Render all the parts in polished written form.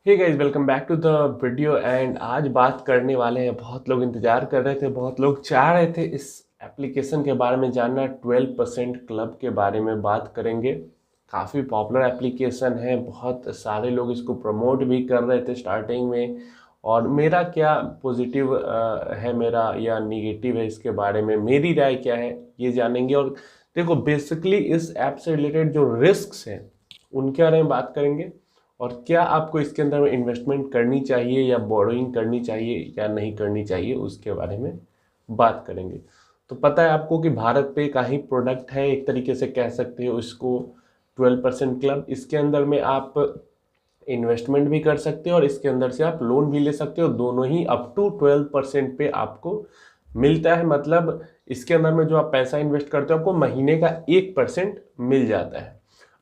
Hey guys, welcome back to the video. And आज बात करने वाले हैं, बहुत लोग इंतजार कर रहे थे, बहुत लोग चाह रहे थे इस एप्लीकेशन के बारे में जानना। 12% क्लब के बारे में बात करेंगे। काफ़ी पॉपुलर एप्लीकेशन है, बहुत सारे लोग इसको प्रमोट भी कर रहे थे स्टार्टिंग में। और मेरा क्या पॉजिटिव है मेरा या निगेटिव है, इसके बारे में मेरी राय क्या है ये जानेंगे। और देखो, बेसिकली इस ऐप से रिलेटेड जो रिस्क्स हैं उनके बारे में बात करेंगे, और क्या आपको इसके अंदर में इन्वेस्टमेंट करनी चाहिए या बोरोइंग करनी चाहिए या नहीं करनी चाहिए, उसके बारे में बात करेंगे। तो पता है आपको कि भारत पे का ही प्रोडक्ट है, एक तरीके से कह सकते हो इसको 12% क्लब। इसके अंदर में आप इन्वेस्टमेंट भी कर सकते हो और इसके अंदर से आप लोन भी ले सकते हो। दोनों ही अप टू 12% पे आपको मिलता है। मतलब इसके अंदर में जो आप पैसा इन्वेस्ट करते हो आपको महीने का 1% मिल जाता है।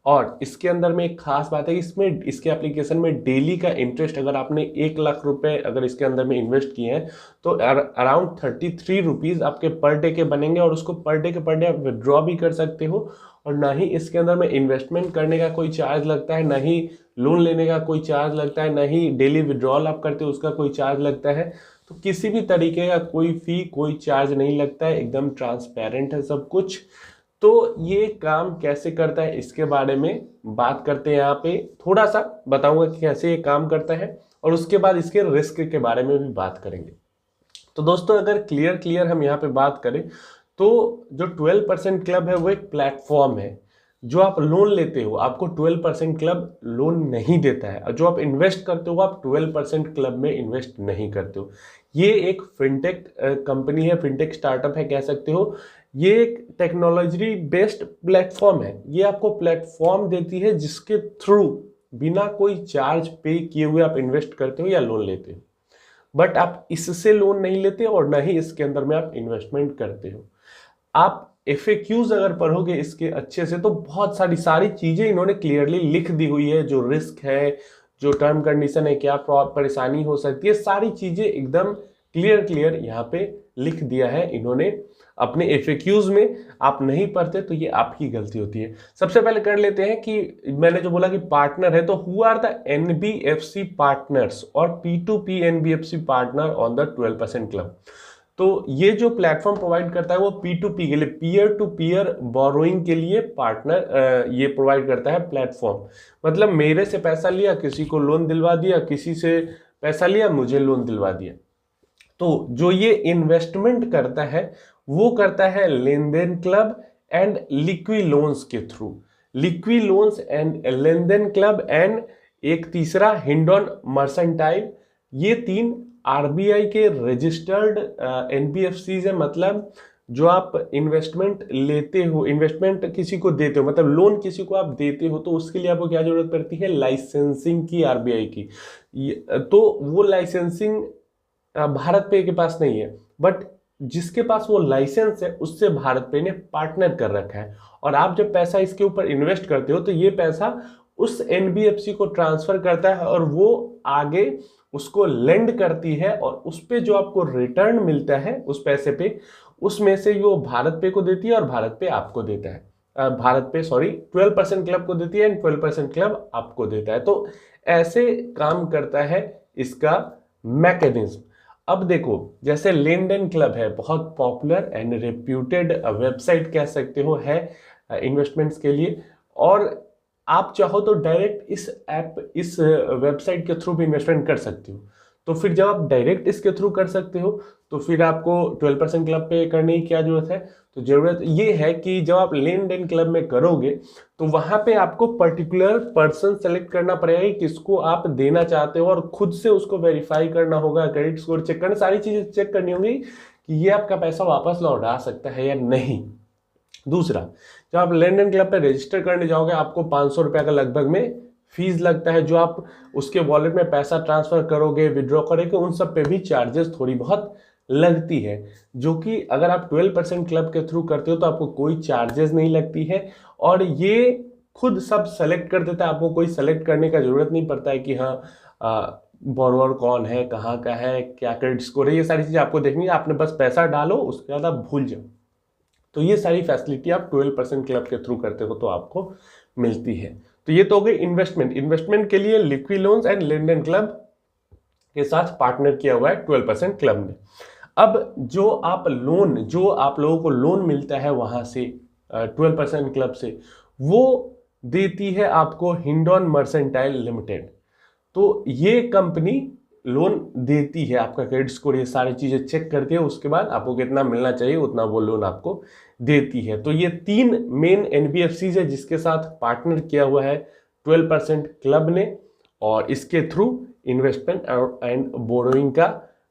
और इसके अंदर में एक खास बात है, इसमें इसके एप्लीकेशन में डेली का इंटरेस्ट, अगर आपने 1 लाख रुपए अगर इसके अंदर में इन्वेस्ट किए हैं तो अराउंड 33 रुपीज़ आपके पर डे के बनेंगे, और उसको पर डे के पर डे आप विड्रॉ भी कर सकते हो। और ना ही इसके अंदर में इन्वेस्टमेंट करने का कोई चार्ज लगता है, ना ही लोन लेने का कोई चार्ज लगता है, ना ही डेली विड्रॉल आप करते हो उसका कोई चार्ज लगता है। तो किसी भी तरीके का कोई फी, कोई चार्ज नहीं लगता है, एकदम ट्रांसपेरेंट है सब कुछ। तो ये काम कैसे करता है इसके बारे में बात करते हैं। यहाँ पे थोड़ा सा बताऊंगा कि कैसे ये काम करता है, और उसके बाद इसके रिस्क के बारे में भी बात करेंगे। तो दोस्तों, अगर क्लियर हम यहाँ पे बात करें तो जो 12% क्लब है वो एक प्लेटफॉर्म है। जो आप लोन लेते हो आपको 12% क्लब लोन नहीं देता है, और जो आप इन्वेस्ट करते हो आप 12% क्लब में इन्वेस्ट नहीं करते हो। ये एक फिनटेक कंपनी है, फिनटेक स्टार्टअप है कह सकते हो। ये एक टेक्नोलॉजी बेस्ड प्लेटफॉर्म है। ये आपको प्लेटफॉर्म देती है जिसके थ्रू बिना कोई चार्ज पे किए हुए आप इन्वेस्ट करते हो या लोन लेते हो। बट आप इससे लोन नहीं लेते और ना ही इसके अंदर में आप इन्वेस्टमेंट करते हो। आप FAQs अगर पढ़ोगे इसके अच्छे से तो बहुत सारी चीजें इन्होंने क्लियरली लिख दी हुई है। जो रिस्क है, जो टर्म कंडीशन है, क्या परेशानी हो सकती है, सारी चीजें एकदम क्लियर यहाँ पे लिख दिया है इन्होंने अपने FAQs में। आप नहीं पढ़ते तो ये आपकी गलती होती है। सबसे पहले कर लेते हैं कि मैंने जो बोला कि पार्टनर है, तो who are the NBFC partners और P2P NBFC partner on the 12% club. तो ये जो प्लेटफॉर्म प्रोवाइड करता है वो P2P के लिए, पीयर टू पीयर बोरोइंग के लिए पार्टनर ये प्रोवाइड करता है प्लेटफॉर्म। मतलब मेरे से पैसा लिया, किसी को लोन दिलवा दिया, किसी से पैसा लिया, मुझे लोन दिलवा दिया। तो जो ये इन्वेस्टमेंट करता है वो करता है लेन देन क्लब एंड लिक्वी लोन्स के थ्रू। लिक्वी लोन्स एंड लेन देन क्लब एंड एक तीसरा हिंडन मर्सेंटाइल। ये 3 RBI के रजिस्टर्ड NBFCs है। मतलब जो आप इन्वेस्टमेंट लेते हो, इन्वेस्टमेंट किसी को देते हो, मतलब लोन किसी को आप देते हो, तो उसके लिए आपको क्या जरूरत पड़ती है? लाइसेंसिंग की, RBI की। तो वो लाइसेंसिंग भारत पे के पास नहीं है, बट जिसके पास वो लाइसेंस है उससे भारत पे ने पार्टनर कर रखा है। और आप जब पैसा इसके ऊपर इन्वेस्ट करते हो तो ये पैसा उस NBFC को ट्रांसफर करता है और वो आगे उसको लेंड करती है, और उस पे जो आपको रिटर्न मिलता है उस पैसे पे, उसमें से वो भारत पे को देती है और भारत पे आपको देता है। भारत पे 12% क्लब को देती है एंड 12% क्लब आपको देता है। तो ऐसे काम करता है इसका मैकेनिज्म। अब देखो, जैसे लेन देन क्लब है, बहुत पॉपुलर एंड रेप्यूटेड वेबसाइट कह सकते हो है इन्वेस्टमेंट्स के लिए। और आप चाहो तो डायरेक्ट इस वेबसाइट के थ्रू भी इन्वेस्टमेंट कर सकते हो। तो फिर जब आप डायरेक्ट इसके थ्रू कर सकते हो तो फिर आपको 12% क्लब पे करने की क्या जरूरत है? तो जरूरत ये है कि जब आप लेन देन क्लब में करोगे तो वहां पे आपको पर्टिकुलर पर्सन सेलेक्ट करना पड़ेगा कि किसको आप देना चाहते हो, और खुद से उसको वेरीफाई करना होगा, क्रेडिट स्कोर चेक करना, सारी चीजें चेक करनी होंगी कि ये आपका पैसा वापस लौटा सकता है या नहीं। दूसरा, जब आप लेन देन क्लब पे रजिस्टर करने जाओगे आपको 500 रुपये का लगभग में फीस लगता है। जो आप उसके वॉलेट में पैसा ट्रांसफर करोगे, विड्रॉ करोगे, उन सब पे भी चार्जेस थोड़ी बहुत लगती है। जो कि अगर आप 12% क्लब के थ्रू करते हो तो आपको कोई चार्जेस नहीं लगती है, और ये खुद सब सेलेक्ट कर देता है। आपको कोई सेलेक्ट करने का जरूरत नहीं पड़ता है कि हाँ बोरोवर कौन है, कहाँ का है, क्या क्रेडिट स्कोर है, ये सारी चीजें आपको देखनी है। आपने बस पैसा डालो, उसके बाद आप भूल जाओ। तो ये सारी फैसिलिटी आप 12% क्लब के थ्रू करते हो तो आपको मिलती है। तो ये तो हो गई इन्वेस्टमेंट। इन्वेस्टमेंट के लिए लिक्विड लोन्स एंड लेंडेन क्लब के साथ पार्टनर किया हुआ है 12% क्लब ने। अब जो आप लोगों को लोन मिलता है वहां से 12% क्लब से, वो देती है आपको हिंडॉन मर्सेंटाइल लिमिटेड। तो ये कंपनी लोन देती है, आपका क्रेडिट स्कोर ये सारी चीजें चेक करती है, उसके बाद आपको कितना मिलना चाहिए उतना वो लोन आपको देती है। तो ये 3 मेन एनबीएफसी है जिसके साथ पार्टनर किया हुआ है 12% क्लब ने, और इसके थ्रू इन्वेस्टमेंट एंड बोरोइंग का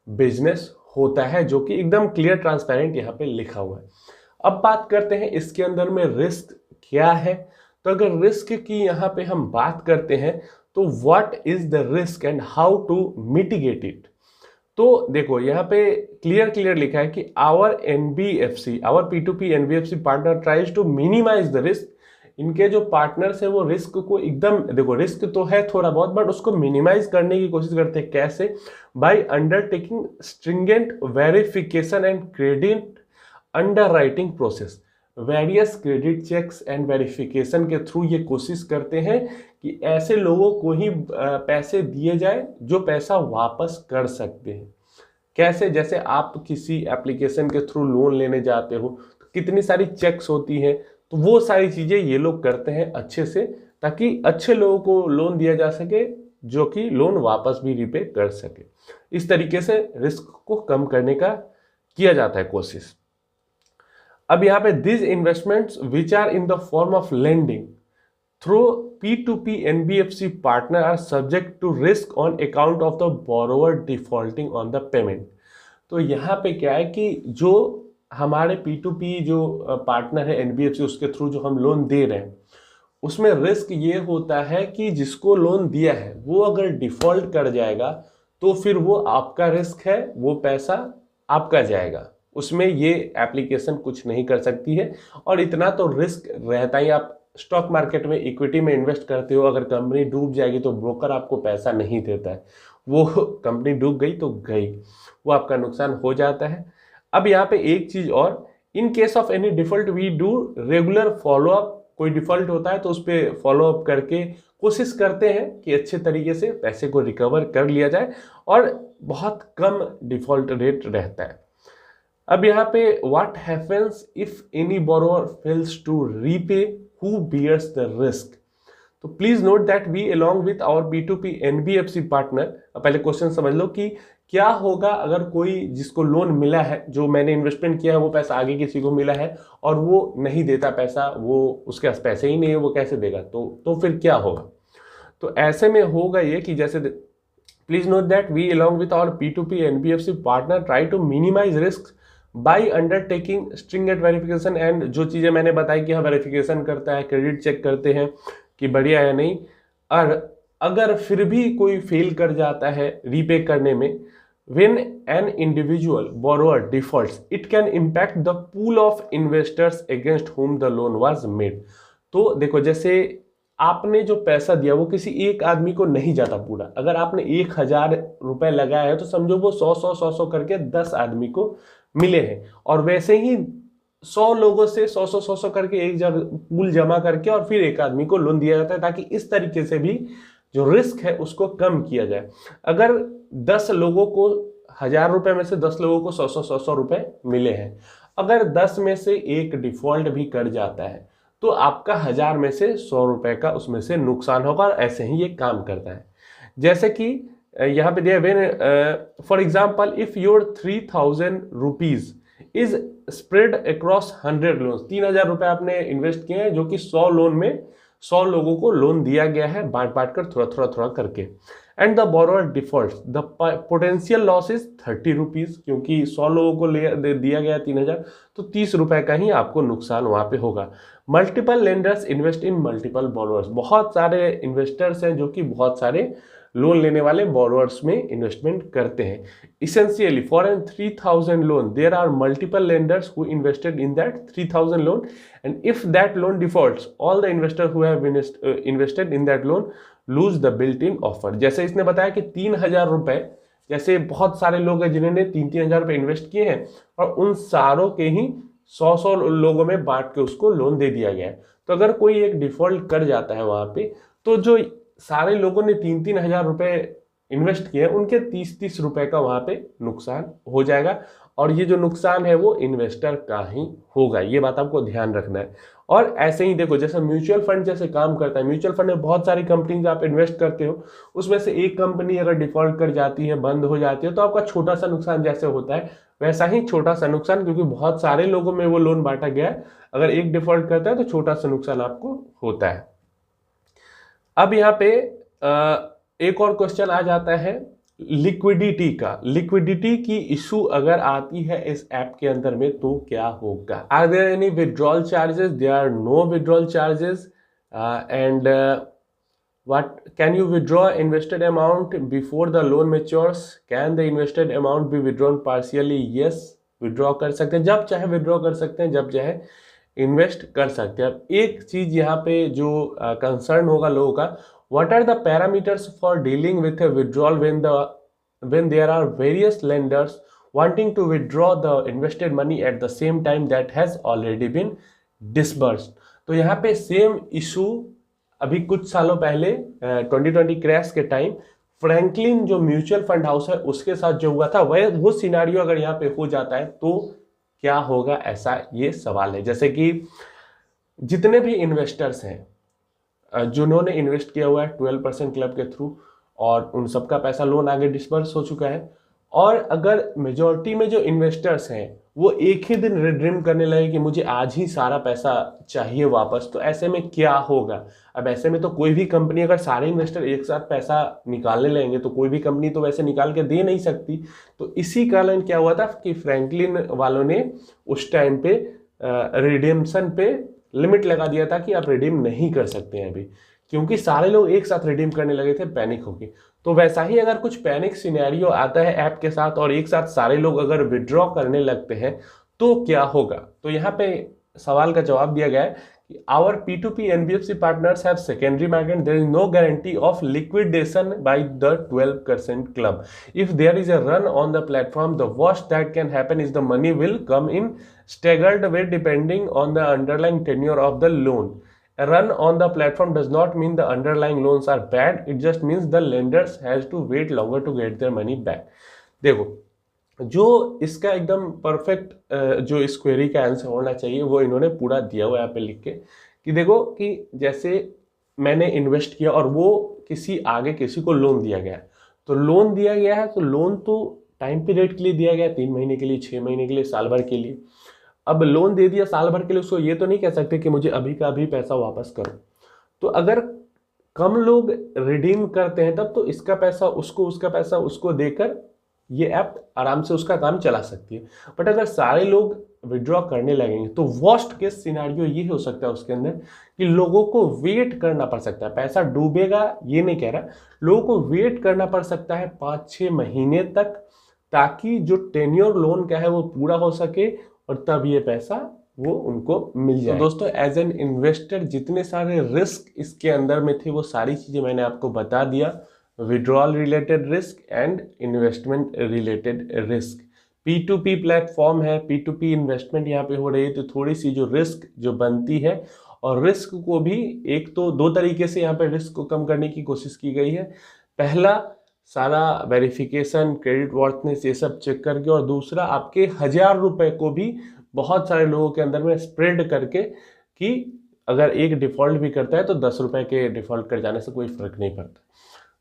बिजनेस होता है, जो कि एकदम क्लियर ट्रांसपेरेंट यहाँ पे लिखा हुआ है। अब बात करते हैं इसके अंदर में रिस्क क्या है। तो अगर रिस्क की यहाँ पे हम बात करते हैं तो what is the risk and how to mitigate it. तो देखो यहाँ पे क्लियर लिखा है कि our P2P NBFC partner tries to minimise the risk. इनके जो पार्टनर्स है वो रिस्क को एकदम, देखो रिस्क तो है थोड़ा बहुत, बट उसको मिनिमाइज करने की कोशिश करते हैं। कैसे? By undertaking stringent verification and credit underwriting process. Various credit checks and verification के थ्रू ये कोशिश करते हैं कि ऐसे लोगों को ही पैसे दिए जाए जो पैसा वापस कर सकते हैं। कैसे? जैसे आप किसी एप्लीकेशन के थ्रू लोन लेने जाते हो तो कितनी सारी चेक्स होती हैं, तो वो सारी चीजें ये लोग करते हैं अच्छे से, ताकि अच्छे लोगों को लोन दिया जा सके जो कि लोन वापस भी रिपे कर सके। इस तरीके से रिस्क को कम करने का किया जाता है कोशिश। अब यहाँ पे this investments which are in the form of lending through P2P NBFC partner are subject to risk on account of the borrower defaulting on the payment. तो यहाँ पे क्या है कि जो हमारे P2P जो पार्टनर है NBFC, उसके थ्रू जो हम लोन दे रहे हैं, उसमें रिस्क ये होता है कि जिसको लोन दिया है वो अगर डिफॉल्ट कर जाएगा तो फिर वो आपका रिस्क है, वो पैसा आपका जाएगा, उसमें ये एप्लीकेशन कुछ नहीं कर सकती है। और इतना तो रिस्क रहता ही। आप स्टॉक मार्केट में इक्विटी में इन्वेस्ट करते हो, अगर कंपनी डूब जाएगी तो ब्रोकर आपको पैसा नहीं देता है, वो कंपनी डूब गई तो गई, वो आपका नुकसान हो जाता है। अब यहाँ पे एक चीज और, in case of any default we do regular follow up. कोई डिफॉल्ट होता है तो उस पर फॉलोअप करके कोशिश करते हैं कि अच्छे तरीके से पैसे को रिकवर कर लिया जाए, और बहुत कम डिफॉल्ट रेट रहता है। अब यहाँ पे what happens if any borrower fails to repay, who bears the risk. तो please note that we along with our P2P NBFC partner, पहले क्वेश्चन समझ लो कि क्या होगा अगर कोई जिसको लोन मिला है, जो मैंने इन्वेस्टमेंट किया है वो पैसा आगे किसी को मिला है और वो नहीं देता पैसा, वो उसके पास पैसे ही नहीं है, वो कैसे देगा? तो फिर क्या होगा? तो ऐसे में होगा ये कि जैसे please note that we along with our P2P NBFC partner try to minimise risk by undertaking stringent verification and, जो चीज़ें मैंने बताई कि हाँ वेरिफिकेशन करता है, क्रेडिट चेक करते हैं कि बढ़िया है नहीं, और अगर फिर भी कोई फेल कर जाता है रीपे करने में, when an individual borrower defaults it can impact the pool of investors against whom the loan was made. तो देखो, जैसे आपने जो पैसा दिया वो किसी एक आदमी को नहीं जाता पूरा। अगर आपने 1000 रुपए लगाया है तो समझो वो 100 करके 10 आदमी को मिले हैं, और वैसे ही 100 लोगों से 100 करके एक जगह पूल जमा करके और फिर एक आदमी को लोन दिया जाता है, ताकि इस तरीके से भी जो रिस्क है उसको कम किया जाए। अगर 10 लोगों को 1000 रुपए में से 10 लोगों को 100 रुपए मिले हैं, अगर 10 में से एक डिफॉल्ट भी कर जाता है तो आपका 1000 में से 100 रुपए का उसमें से नुकसान होगा, और ऐसे ही ये काम करता है। जैसे कि यहाँ पे दिया when for example if your 3000 rupees is spread across 100 loan, 3000 रुपए आपने इन्वेस्ट किए हैं जो कि 100 लोन में 100 लोगों को लोन दिया गया है, बांट कर थोड़ा करके, and the borrower default the potential loss is 30 rupees, क्योंकि 100 लोगों को दिया गया 3000, तो 30 रुपए का ही आपको नुकसान वहां पे होगा। Multiple lenders invest in multiple borrowers, बहुत सारे इन्वेस्टर्स हैं जो कि बहुत सारे लोन लेने वाले बोरोवर्स में इन्वेस्टमेंट करते हैं। Essentially, for an 3000 loan, there are multiple lenders who invested in that 3000 loan, and if that loan defaults, all the investors who have invested in that loan lose the built-in offer। जैसे इसने बताया कि 3000 रुपए, जैसे बहुत सारे लोग हैं जिन्होंने 3-3 हजार रुपए इन्वेस्ट किए हैं, और उन सारों के ही 100 लोगों में बांट के उसको लोन दे दिया गया है। तो अगर कोई एक डिफॉल्ट कर जाता है वहां पे, तो जो सारे लोगों ने 3-3 हजार रुपए इन्वेस्ट किए उनके 30-30 रुपए का वहां पे नुकसान हो जाएगा, और ये जो नुकसान है वो इन्वेस्टर का ही होगा। ये बात आपको ध्यान रखना है। और ऐसे ही देखो, जैसे म्यूचुअल फंड जैसे काम करता है, म्यूचुअल फंड में बहुत सारी कंपनी आप इन्वेस्ट करते हो, उसमें से एक कंपनी अगर डिफॉल्ट कर जाती है, बंद हो जाती है, तो आपका छोटा सा नुकसान जैसे होता है वैसा ही छोटा सा नुकसान, क्योंकि बहुत सारे लोगों में वो लोन बांटा गया है, अगर एक डिफॉल्ट करता है तो छोटा सा नुकसान आपको होता है। अब यहाँ पे एक और क्वेश्चन आ जाता है लिक्विडिटी का। लिक्विडिटी की इशू अगर आती है इस ऐप के अंदर में तो क्या होगा? Are there any withdrawal charges? There are no withdrawal charges. And what can you withdraw invested amount before the loan matures? Can the invested amount be withdrawn partially? Yes, withdraw कर सकते हैं, जब चाहे withdraw कर सकते हैं, जब चाहे इन्वेस्ट कर सकते हैं। अब एक चीज यहाँ पे जो कंसर्न होगा लोगों का, what are the parameters for dealing with a withdrawal when there are various lenders wanting to withdraw the invested money at the same time that has already been disbursed? तो यहाँ पे सेम इशू अभी कुछ सालों पहले 2020 crash के time Franklin जो mutual fund house है उसके साथ जो हुआ था, वह वो सिनारियो अगर यहाँ पे हो जाता है तो क्या होगा, ऐसा ये सवाल है। जैसे कि जितने भी इन्वेस्टर्स हैं जिन्होंने इन्वेस्ट किया हुआ है 12% क्लब के थ्रू, और उन सबका पैसा लोन आगे डिस्बर्स हो चुका है, और अगर मेजॉरिटी में जो इन्वेस्टर्स हैं वो एक ही दिन रिडीम करने लगे कि मुझे आज ही सारा पैसा चाहिए वापस, तो ऐसे में क्या होगा? अब ऐसे में तो कोई भी कंपनी, अगर सारे इन्वेस्टर एक साथ पैसा निकालने लगेंगे तो कोई भी कंपनी तो वैसे निकाल के दे नहीं सकती। तो इसी कारण क्या हुआ था कि फ्रैंकलिन वालों ने उस टाइम पे रिडीम्शन पे लिमिट लगा दिया था कि आप रिडीम नहीं कर सकते हैं अभी, क्योंकि सारे लोग एक साथ रिडीम करने लगे थे पैनिक होके। तो वैसा ही अगर कुछ पैनिक सिनेरियो आता है ऐप के साथ और एक साथ सारे लोग अगर विड्रॉ करने लगते हैं तो क्या होगा? तो यहाँ पे सवाल का जवाब दिया गया है कि our P2P NBFC partners have secondary market. There is no guarantee of liquidation by the 12% club. If there is a run on the platform, the worst that can happen is the money will come in staggered way depending on the underlying tenure of the loan. A run on the platform does not mean the underlying loans are bad. It just means the lenders has to wait longer to get their money back. देखो, जो इसका एकदम perfect जो इस query का answer होना चाहिए वो इन्होंने पूरा दिया हुआ है यहाँ पे लिख के, कि देखो कि जैसे मैंने इन्वेस्ट किया और वो किसी को लोन दिया गया, तो लोन दिया गया है तो लोन तो टाइम पीरियड के लिए दिया गया, 3 महीने के लिए, 6 महीने के लिए, साल भर के लिए। अब लोन दे दिया साल भर के लिए, उसको ये तो नहीं कह सकते कि मुझे अभी का अभी पैसा वापस करो। तो अगर कम लोग रिडीम करते हैं तब तो इसका पैसा उसको, उसका पैसा उसको देकर ये ऐप आराम से उसका काम चला सकती है। बट अगर सारे लोग विड्रॉ करने लगेंगे तो वर्स्ट केस सिनेरियो ये हो सकता है उसके अंदर कि लोगों को वेट करना पड़ सकता है। पैसा डूबेगा ये नहीं कह रहा, लोगों को वेट करना पड़ सकता है 5-6 महीने तक, ताकि जो टेन्योर लोन का है वो पूरा हो सके और तब ये पैसा वो उनको मिल जाए। तो दोस्तों, एज एन इन्वेस्टर जितने सारे रिस्क इसके अंदर में थे वो सारी चीजें मैंने आपको बता दिया। Withdrawal related risk and investment related risk. P2P platform है, P2P इन्वेस्टमेंट यहाँ पे हो रही है, तो थोड़ी सी जो रिस्क जो बनती है, और रिस्क को भी एक तो 2 तरीके से यहाँ पे रिस्क को कम करने की कोशिश की गई है। पहला, सारा वेरिफिकेशन, क्रेडिट वर्थनेस ये सब चेक करके, और दूसरा आपके 1000 रुपए को भी बहुत सारे लोगों के अंदर में स्प्रेड करके कि अगर एक डिफॉल्ट भी करता है तो 10 रुपए के डिफॉल्ट कर जाने से कोई फर्क नहीं पड़ता।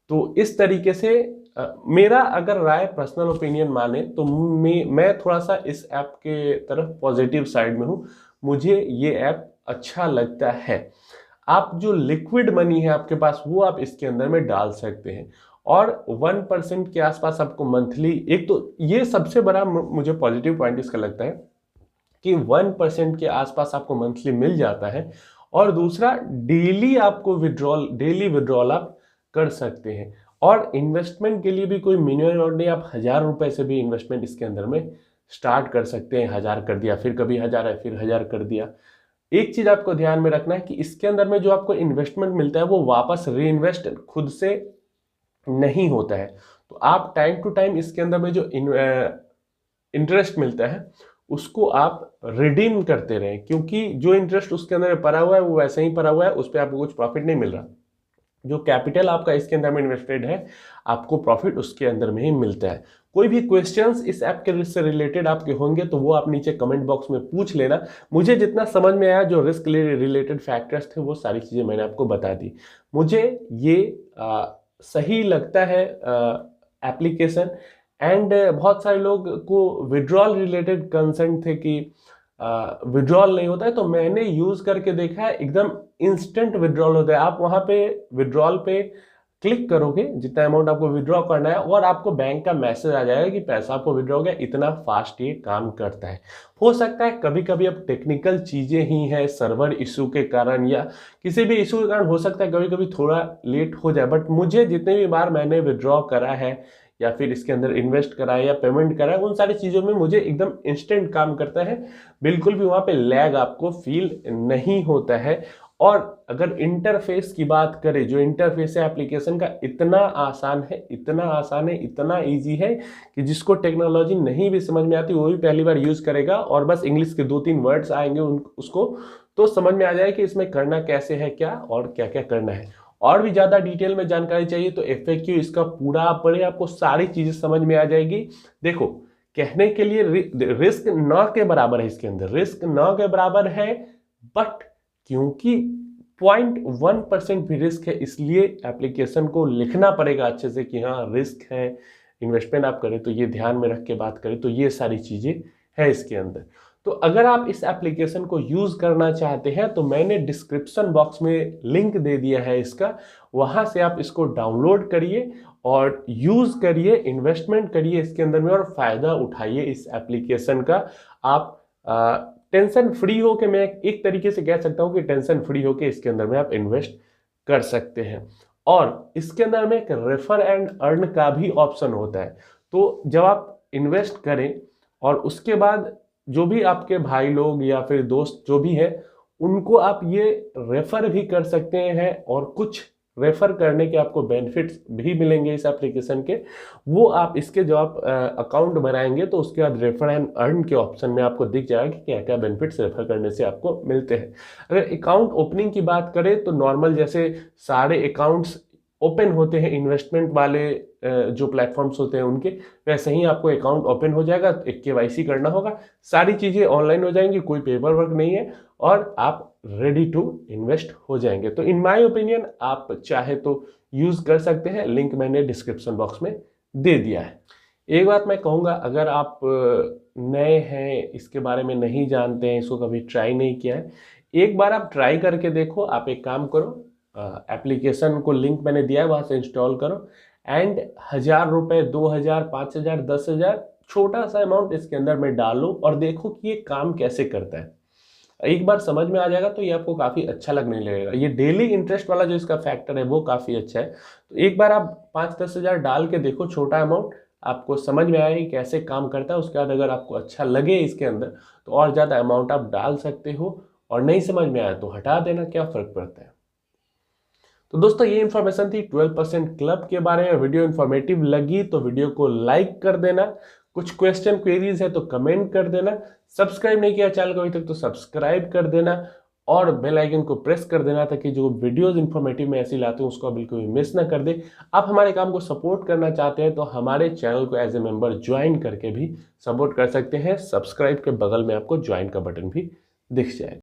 तो इस तरीके से मेरा अगर राय, पर्सनल ओपिनियन माने तो मैं थोड़ा सा इस ऐप के तरफ पॉजिटिव साइड में हूँ। मुझे ये ऐप अच्छा लगता है। आप जो लिक्विड मनी है आपके पास वो आप इसके अंदर में डाल सकते हैं, और 1% के आसपास आपको मंथली, एक तो ये सबसे बड़ा मुझे पॉजिटिव पॉइंट इसका लगता है कि 1% के आसपास आपको मंथली मिल जाता है, और दूसरा डेली आपको डेली विड्रॉल आप कर सकते हैं। और इन्वेस्टमेंट के लिए भी कोई मिनिमम अमाउंट नहीं, आप 1000 रुपए से भी इन्वेस्टमेंट इसके अंदर में स्टार्ट कर सकते हैं। 1000 कर दिया, फिर कभी 1000 है, फिर 1000 कर दिया। एक चीज आपको ध्यान में रखना है कि इसके अंदर में जो आपको इन्वेस्टमेंट मिलता है वो वापस री इन्वेस्ट खुद से नहीं होता है। तो आप टाइम टू टाइम इसके अंदर में जो इंटरेस्ट मिलता है उसको आप रिडीम करते रहें, क्योंकि जो इंटरेस्ट उसके अंदर पड़ा हुआ है वो वैसे ही पड़ा हुआ है, उस पर आपको कुछ प्रॉफिट नहीं मिल रहा। जो कैपिटल आपका इसके अंदर में इन्वेस्टेड है, आपको प्रॉफिट उसके अंदर में ही मिलता है। कोई भी क्वेश्चंस इस ऐप के रिस्क से रिलेटेड आपके होंगे तो वो आप नीचे कमेंट बॉक्स में पूछ लेना। मुझे जितना समझ में आया, जो रिस्क रिलेटेड फैक्टर्स थे, वो सारी चीज़ें मैंने आपको बता दी। मुझे ये सही लगता है एप्लीकेशन। एंड बहुत सारे लोग को विड्रॉल रिलेटेड कंसर्न थे कि विड्रॉल नहीं होता है, तो मैंने यूज करके देखा है, एकदम इंस्टेंट विड्रॉल होता है। आप वहां पे विड्रॉल पे क्लिक करोगे, जितना अमाउंट आपको विड्रॉ करना है, और आपको बैंक का मैसेज आ जाएगा कि पैसा आपको विड्रॉ हो गया। इतना फास्ट ये काम करता है। हो सकता है कभी कभी अब टेक्निकल चीजें ही हैं, सर्वर इशू के कारण या किसी भी इशू के कारण हो सकता है कभी कभी थोड़ा लेट हो जाए, बट मुझे जितने भी बार मैंने विड्रॉ करा है या फिर इसके अंदर इन्वेस्ट करा है या पेमेंट करा है, उन सारी चीज़ों में मुझे एकदम इंस्टेंट काम करता है। बिल्कुल भी वहाँ पे लैग आपको फील नहीं होता है। और अगर इंटरफेस की बात करें, जो इंटरफेस है एप्लीकेशन का, इतना आसान है, इतना आसान है, इतना इजी है कि जिसको टेक्नोलॉजी नहीं भी समझ में आती वो भी पहली बार यूज़ करेगा और बस इंग्लिश के 2-3 वर्ड्स आएंगे उसको तो समझ में आ जाए कि इसमें करना कैसे है, क्या और क्या क्या करना है। और भी ज़्यादा डिटेल में जानकारी चाहिए तो FAQ इसका पूरा पढ़े, आपको सारी चीज़ें समझ में आ जाएगी। देखो, कहने के लिए रिस्क न के बराबर है, इसके अंदर रिस्क न के बराबर है, बट क्योंकि 0.1% भी रिस्क है, इसलिए एप्लीकेशन को लिखना पड़ेगा अच्छे से कि हाँ रिस्क है, इन्वेस्टमेंट आप करें तो ये ध्यान में रख के बात करें, तो ये सारी चीज़ें है इसके अंदर। तो अगर आप इस एप्लीकेशन को यूज़ करना चाहते हैं तो मैंने डिस्क्रिप्शन बॉक्स में लिंक दे दिया है इसका, वहाँ से आप इसको डाउनलोड करिए और यूज़ करिए, इन्वेस्टमेंट करिए इसके अंदर में और फ़ायदा उठाइए इस एप्लीकेशन का। आप टेंशन फ्री हो के, मैं एक तरीके से कह सकता हूँ कि टेंशन फ्री हो के इसके अंदर में आप इन्वेस्ट कर सकते हैं। और इसके अंदर में एक रेफर एंड अर्न का भी ऑप्शन होता है। तो जब आप इन्वेस्ट करें और उसके बाद जो भी आपके भाई लोग या फिर दोस्त जो भी है, उनको आप ये रेफर भी कर सकते हैं और कुछ रेफर करने के आपको बेनिफिट्स भी मिलेंगे इस एप्लीकेशन के। वो आप इसके जब आप अकाउंट बनाएंगे तो उसके बाद रेफर एंड अर्न के ऑप्शन में आपको दिख जाएगा कि क्या क्या बेनिफिट्स रेफर करने से आपको मिलते हैं। अगर अकाउंट ओपनिंग की बात करें तो नॉर्मल जैसे सारे अकाउंट्स ओपन होते हैं इन्वेस्टमेंट वाले जो प्लेटफॉर्म्स होते हैं उनके, वैसे ही आपको अकाउंट ओपन हो जाएगा। एक KYC करना होगा, सारी चीज़ें ऑनलाइन हो जाएंगी, कोई पेपर वर्क नहीं है और आप रेडी टू इन्वेस्ट हो जाएंगे। तो इन माय ओपिनियन आप चाहे तो यूज़ कर सकते हैं, लिंक मैंने डिस्क्रिप्शन बॉक्स में दे दिया है। एक बात मैं कहूँगा, अगर आप नए हैं, इसके बारे में नहीं जानते हैं, इसको कभी ट्राई नहीं किया है, एक बार आप ट्राई करके देखो। आप एक काम करो, एप्लीकेशन को लिंक मैंने दिया है, वहाँ से इंस्टॉल करो एंड 1000 रुपये, 2000, 5000, 10,000 छोटा सा अमाउंट इसके अंदर में डालो और देखो कि ये काम कैसे करता है। एक बार समझ में आ जाएगा तो ये आपको काफ़ी अच्छा लगने लगेगा। ये डेली इंटरेस्ट वाला जो इसका फैक्टर है वो काफ़ी अच्छा है। तो एक बार आप 5-10 हज़ार डाल के देखो, छोटा अमाउंट, आपको समझ में आएगा कैसे काम करता है। उसके बाद अगर आपको अच्छा लगे इसके अंदर तो और ज़्यादा अमाउंट आप डाल सकते हो, और नहीं समझ में आया तो हटा देना, क्या फ़र्क पड़ता है। तो दोस्तों ये इन्फॉर्मेशन थी 12% क्लब के बारे में। वीडियो इन्फॉर्मेटिव लगी तो वीडियो को लाइक कर देना, कुछ क्वेश्चन क्वेरीज है तो कमेंट कर देना, सब्सक्राइब नहीं किया चैनल को अभी तक तो सब्सक्राइब कर देना और बेल आइकन को प्रेस कर देना ताकि जो वीडियोस इन्फॉर्मेटिव में ऐसी लाते हैं उसको आप बिल्कुल भी मिस ना कर दे। आप हमारे काम को सपोर्ट करना चाहते हैं तो हमारे चैनल को एज ए मेंबर ज्वाइन करके भी सपोर्ट कर सकते हैं। सब्सक्राइब के बगल में आपको ज्वाइन का बटन भी दिख जाएगा।